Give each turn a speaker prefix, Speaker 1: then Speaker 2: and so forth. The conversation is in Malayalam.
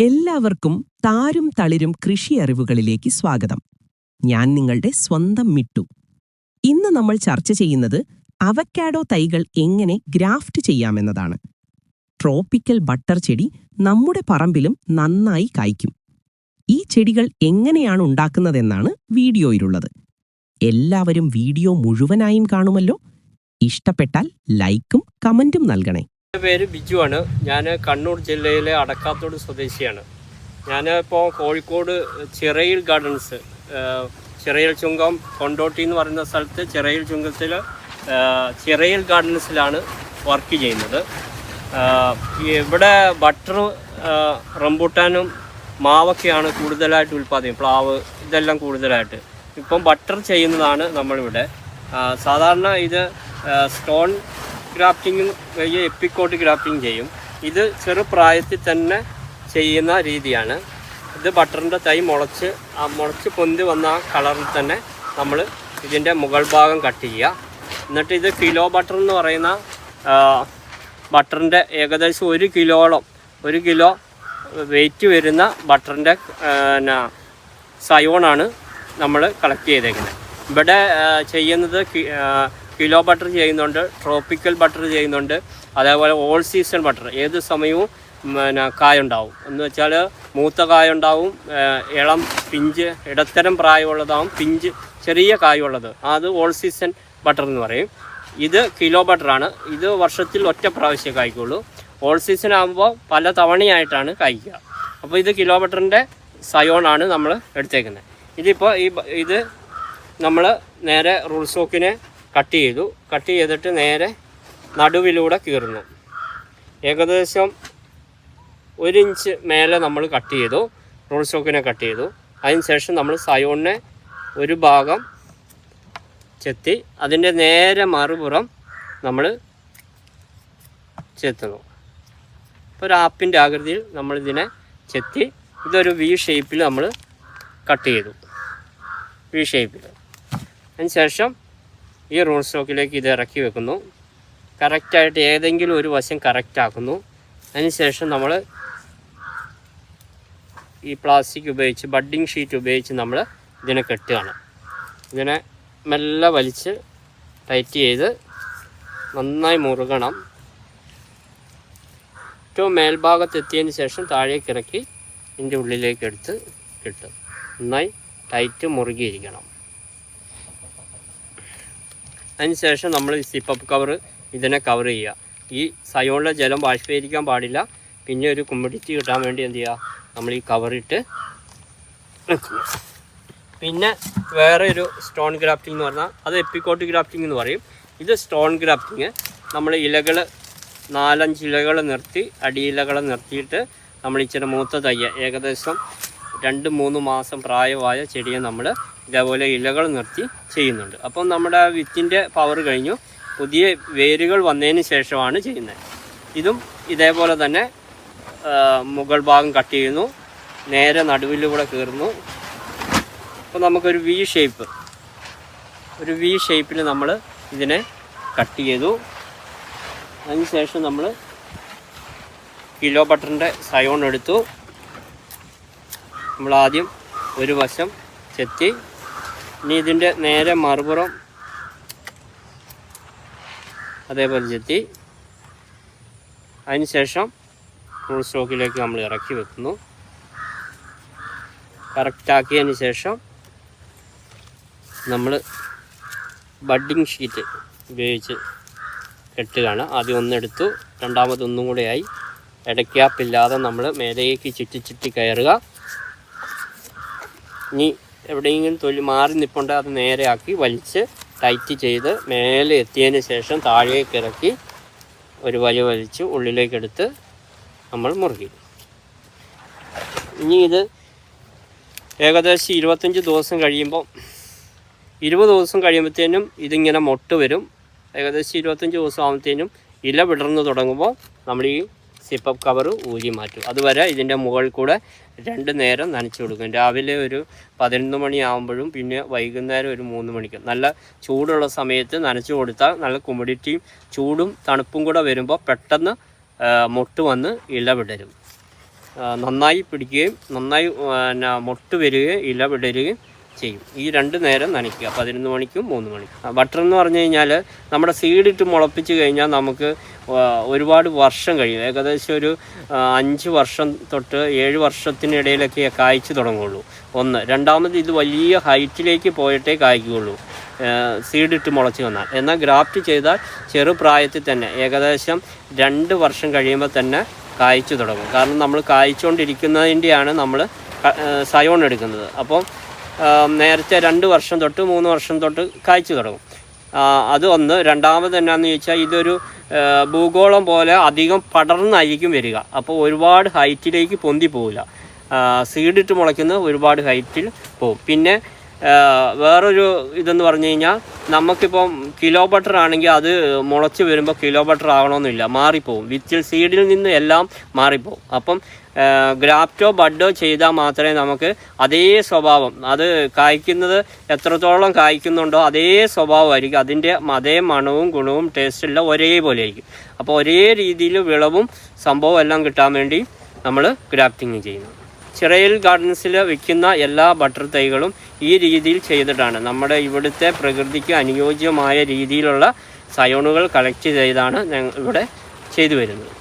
Speaker 1: എല്ലാവർക്കും താരും തളിരും കൃഷി അറിവുകളിലേക്ക് സ്വാഗതം. ഞാൻ നിങ്ങളുടെ സ്വന്തം മിട്ടു. ഇന്ന് നമ്മൾ ചർച്ച ചെയ്യുന്നത് അവക്കാഡോ തൈകൾ എങ്ങനെ ഗ്രാഫ്റ്റ് ചെയ്യാമെന്നതാണ്. ട്രോപ്പിക്കൽ ബട്ടർ ചെടി നമ്മുടെ പറമ്പിലും നന്നായി കായ്ക്കും. ഈ ചെടികൾ എങ്ങനെയാണ് ഉണ്ടാക്കുന്നതെന്നാണ് വീഡിയോയിലുള്ളത്. എല്ലാവരും വീഡിയോ മുഴുവനായും കാണുമല്ലോ. ഇഷ്ടപ്പെട്ടാൽ ലൈക്കും കമന്റും നൽകണേ.
Speaker 2: എൻ്റെ പേര് ബിജു ആണ്. ഞാൻ കണ്ണൂർ ജില്ലയിലെ അടക്കാത്തോട് സ്വദേശിയാണ്. ഞാനിപ്പോൾ കോഴിക്കോട് ചിറയിൽ ഗാർഡൻസ്, ചിറയിൽ ചുങ്കം കൊണ്ടോട്ടി എന്ന് പറയുന്ന സ്ഥലത്ത് ചിറയിൽ ചുങ്കത്തിൽ ചിറയിൽ ഗാർഡൻസിലാണ് വർക്ക് ചെയ്യുന്നത്. ഇവിടെ ബട്ടർ, റംബൂട്ടാനും മാവൊക്കെയാണ് കൂടുതലായിട്ട് ഉൽപ്പാദിപ്പിക്കുന്നത്. പ്ലാവ് ഇതെല്ലാം കൂടുതലായിട്ട് ഇപ്പം ബട്ടർ ചെയ്യുന്നതാണ് നമ്മളിവിടെ. സാധാരണ ഇത് സ്റ്റോൺ ഗ്രാഫ്റ്റിങ്ങും വലിയ എപ്പിക്കോട്ട് ഗ്രാഫ്റ്റിംഗ് ചെയ്യും. ഇത് ചെറുപ്രായത്തിൽ തന്നെ ചെയ്യുന്ന രീതിയാണ്. ഇത് ബട്ടറിൻ്റെ തൈ മുളച്ച് പൊന്തി വന്ന കളറിൽ തന്നെ നമ്മൾ ഇതിൻ്റെ മുകൾ ഭാഗം കട്ട് ചെയ്യുക. എന്നിട്ട് ഇത് കിലോ ബട്ടർ എന്ന് പറയുന്ന ബട്ടറിൻ്റെ ഏകദേശം 1 കിലോ വെയിറ്റ് വരുന്ന ബട്ടറിൻ്റെ സയോണാണ് നമ്മൾ കളക്ട് ചെയ്തേക്കുന്നത്. ഇവിടെ ചെയ്യുന്നത് കിലോ ബട്ടർ ചെയ്യുന്നുണ്ട്, ട്രോപ്പിക്കൽ ബട്ടർ ചെയ്യുന്നുണ്ട്, അതേപോലെ ഓൾ സീസൺ ബട്ടർ. ഏത് സമയവും കായുണ്ടാവും. എന്ന് വെച്ചാൽ മൂത്ത കായുണ്ടാവും, ഇളം പിഞ്ച്, ഇടത്തരം പ്രായമുള്ളതാവും, പിഞ്ച് ചെറിയ കായുള്ളത്, അത് ഓൾ സീസൺ ബട്ടർ എന്ന് പറയും. ഇത് കിലോ ബട്ടറാണ്. ഇത് വർഷത്തിൽ ഒറ്റ പ്രാവശ്യം കായ്ക്കുള്ളൂ. ഓൾ സീസൺ ആകുമ്പോൾ പല തവണയായിട്ടാണ് കായ്ക്കുക. അപ്പോൾ ഇത് കിലോ ബട്ടറിൻ്റെ സയോണാണ് നമ്മൾ എടുത്തേക്കുന്നത്. ഇതിപ്പോൾ ഇത് നമ്മൾ നേരെ റൂൾ സ്റ്റോക്കിനെ കട്ട് ചെയ്തിട്ട് നേരെ നടുവിലൂടെ കീറുന്നു. ഏകദേശം 1 ഇഞ്ച് മേലെ നമ്മൾ കട്ട് ചെയ്തു, റോൾ സ്റ്റോക്കിനെ കട്ട് ചെയ്തു. അതിനുശേഷം നമ്മൾ സയോണിനെ ഒരു ഭാഗം ചെത്തി അതിൻ്റെ നേരെ മറുപുറം നമ്മൾ ചെത്തുന്നു. ഇപ്പോൾ ഒരു ആപ്പിൻ്റെ ആകൃതിയിൽ നമ്മളിതിനെ ചെത്തി ഇതൊരു വി ഷേപ്പിൽ നമ്മൾ കട്ട് ചെയ്തു. വി ഷേപ്പിൽ. അതിനുശേഷം ഈ റൂൾ സ്റ്റോക്കിലേക്ക് ഇത് ഇറക്കി വെക്കുന്നു. കറക്റ്റായിട്ട് ഏതെങ്കിലും ഒരു വശം കറക്റ്റാക്കുന്നു. അതിനുശേഷം നമ്മൾ ഈ പ്ലാസ്റ്റിക് ഉപയോഗിച്ച്, ബഡ്ഡിങ് ഷീറ്റ് ഉപയോഗിച്ച് നമ്മൾ ഇതിനെ കെട്ടുകയാണ്. ഇതിനെ മെല്ലെ വലിച്ച് ടൈറ്റ് ചെയ്ത് നന്നായി മുറുകണം. ഏറ്റവും മേൽഭാഗത്ത് എത്തിയതിന് ശേഷം താഴേക്ക് ഇറക്കി ഇതിൻ്റെ ഉള്ളിലേക്ക് എടുത്ത് കെട്ടും. നന്നായി ടൈറ്റ് മുറുകിയിരിക്കണം. അതിനുശേഷം നമ്മൾ ഈ സിപ്പപ്പ് കവർ ഇതിനെ കവർ ചെയ്യുക. ഈ സയോണിലെ ജലം ബാഷ്പീകരിക്കാൻ പാടില്ല. പിന്നെ ഒരു കുമ്മിഡിറ്റി കിട്ടാൻ വേണ്ടി എന്ത് ചെയ്യുക, നമ്മൾ ഈ കവറിട്ട് വെക്കുന്നു. പിന്നെ വേറെ ഒരു സ്റ്റോൺ ഗ്രാഫ്റ്റിംഗ് എന്ന് പറഞ്ഞാൽ അത് എപ്പിക്കോട്ട് ഗ്രാഫ്റ്റിംഗ് എന്ന് പറയും. ഇത് സ്റ്റോൺ ഗ്രാഫ്റ്റിങ്. നമ്മൾ ഇലകൾ 4-5 ഇലകൾ നിർത്തി, അടിയിലകൾ നിർത്തിയിട്ട് നമ്മൾ ഇച്ചിരി മൂത്ത തയ്യ, ഏകദേശം 2-3 മാസം പ്രായമായ ചെടിയെ നമ്മൾ ഇതേപോലെ ഇലകൾ നിർത്തി ചെയ്യുന്നുണ്ട്. അപ്പം നമ്മുടെ വിത്തിൻ്റെ പവർ കഴിഞ്ഞു, പുതിയ വേരുകൾ വന്നതിന് ശേഷമാണ് ചെയ്യുന്നത്. ഇതും ഇതേപോലെ തന്നെ മുകൾ ഭാഗം കട്ട് ചെയ്യുന്നു, നേരെ നടുവിലൂടെ കീറുന്നു. അപ്പോൾ നമുക്കൊരു വി ഷേപ്പിൽ നമ്മൾ ഇതിനെ കട്ട് ചെയ്തു. അതിനുശേഷം നമ്മൾ കിലോ ബട്ടറിൻ്റെ സയോൺ എടുത്തു. നമ്മളാദ്യം ഒരു വശം ചെത്തി, ഇനി ഇതിൻ്റെ നേരെ മറുപുറം അതേപോലെ ചെത്തി. അതിനുശേഷം റൂൾ സ്റ്റോക്കിലേക്ക് നമ്മൾ ഇറക്കി വെക്കുന്നു. കറക്റ്റാക്കിയതിന് ശേഷം നമ്മൾ ബഡ്ഡിങ് ഷീറ്റ് ഉപയോഗിച്ച് കെട്ടുകയാണ്. ആദ്യം ഒന്നെടുത്തു, രണ്ടാമതൊന്നും കൂടെയായി. ഇടയ്ക്കാപ്പില്ലാതെ നമ്മൾ മേലേക്ക് ചുറ്റി കയറുക. ഇനി എവിടെയെങ്കിലും മാറി നിൽപ്പുണ്ട്, അത് നേരെയാക്കി വലിച്ച് ടൈറ്റ് ചെയ്ത് മേലെ എത്തിയതിന് ശേഷം താഴേക്ക് ഇറക്കി ഒരു വലിച്ച് ഉള്ളിലേക്കെടുത്ത് നമ്മൾ മുറുകി. ഇനി ഇത് ഏകദേശം 25 ദിവസം കഴിയുമ്പോൾ 20 ദിവസം കഴിയുമ്പോഴത്തേനും ഇതിങ്ങനെ മൊട്ട് വരും. ഏകദേശം 25 ദിവസം ആകുമ്പോഴത്തേനും ഇല വിടർന്ന് തുടങ്ങുമ്പോൾ നമ്മൾ ഈ സിപ്പപ്പ് കവർ ഊരി മാറ്റും. അതുവരെ ഇതിൻ്റെ മുകളിൽ കൂടെ 2 നേരം നനച്ചു കൊടുക്കും. രാവിലെ ഒരു 11 മണിയാകുമ്പോഴും പിന്നെ വൈകുന്നേരം ഒരു 3 മണിക്കും. നല്ല ചൂടുള്ള സമയത്ത് നനച്ചു കൊടുത്താൽ നല്ല കുമിഡിറ്റിയും ചൂടും തണുപ്പും കൂടെ വരുമ്പോൾ പെട്ടെന്ന് മൊട്ട് വന്ന് ഇല വിടരും. നന്നായി പിടിക്കുകയും നന്നായി മൊട്ട് വരികയും ഇല വിടരുകയും ചെയ്യും. ഈ 2 നേരം നനയ്ക്കുക, 11 മണിക്കും 3 മണിക്കും. ബട്ടർ എന്ന് പറഞ്ഞു കഴിഞ്ഞാൽ നമ്മുടെ സീഡിട്ട് മുളപ്പിച്ച് കഴിഞ്ഞാൽ നമുക്ക് ഒരുപാട് വർഷം കഴിയും. ഏകദേശം ഒരു 5 വർഷം തൊട്ട് 7 വർഷത്തിനിടയിലൊക്കെ കായ്ച്ചു തുടങ്ങുള്ളൂ. ഒന്ന്. രണ്ടാമത് ഇത് വലിയ ഹൈറ്റിലേക്ക് പോയിട്ടേ കായ്ക്കുകയുള്ളൂ സീഡിട്ട് മുളച്ച് വന്നാൽ. എന്നാൽ ഗ്രാഫ്റ്റ് ചെയ്താൽ ചെറുപ്രായത്തിൽ തന്നെ ഏകദേശം 2 വർഷം കഴിയുമ്പോൾ തന്നെ കായ്ച്ചു തുടങ്ങും. കാരണം നമ്മൾ കായ്ച്ചുകൊണ്ടിരിക്കുന്നതിൻ്റെയാണ് നമ്മൾ സയോൺ എടുക്കുന്നത്. അപ്പം നേരത്തെ 2 വർഷം തൊട്ട് 3 വർഷം തൊട്ട് കായ്ച്ചു തുടങ്ങും. അത് ഒന്ന്. രണ്ടാമത് എന്നാന്ന് ചോദിച്ചാൽ ഇതൊരു ഭൂഗോളം പോലെ അധികം പടർന്നായിരിക്കും വരിക. അപ്പോൾ ഒരുപാട് ഹൈറ്റിലേക്ക് പൊന്തി പോവില്ല. സീഡിട്ട് മുളയ്ക്കുന്നത് ഒരുപാട് ഹൈറ്റിൽ പോകും. പിന്നെ വേറൊരു ഇതെന്ന് പറഞ്ഞു കഴിഞ്ഞാൽ നമുക്കിപ്പം കിലോ ബട്ടർ ആണെങ്കിൽ അത് മുളച്ച് വരുമ്പോൾ കിലോ ബട്ടർ ആകണമെന്നില്ല, മാറിപ്പോവും. വിത്തിൽ സീഡിൽ നിന്ന് എല്ലാം മാറിപ്പോവും. അപ്പം ഗ്രാഫ്റ്റോ ബഡോ ചെയ്താൽ മാത്രമേ നമുക്ക് അതേ സ്വഭാവം, അത് കായ്ക്കുന്നത് എത്രത്തോളം കായ്ക്കുന്നുണ്ടോ അതേ സ്വഭാവമായിരിക്കും, അതിൻ്റെ അതേ മണവും ഗുണവും ടേസ്റ്റെല്ലാം ഒരേപോലെ ആയിരിക്കും. അപ്പോൾ ഒരേ രീതിയിൽ വിളവും സംഭവം എല്ലാം കിട്ടാൻ വേണ്ടി നമ്മൾ ഗ്രാഫ്റ്റിംഗ് ചെയ്യുന്നു. ചിറയിൽ ഗാർഡൻസിൽ വിൽക്കുന്ന എല്ലാ ബട്ടർ തൈകളും ഈ രീതിയിൽ ചെയ്തിട്ടാണ്, നമ്മുടെ ഇവിടുത്തെ പ്രകൃതിക്ക് അനുയോജ്യമായ രീതിയിലുള്ള സയോണുകൾ കളക്ട് ചെയ്താണ് ഇവിടെ ചെയ്തു വരുന്നത്.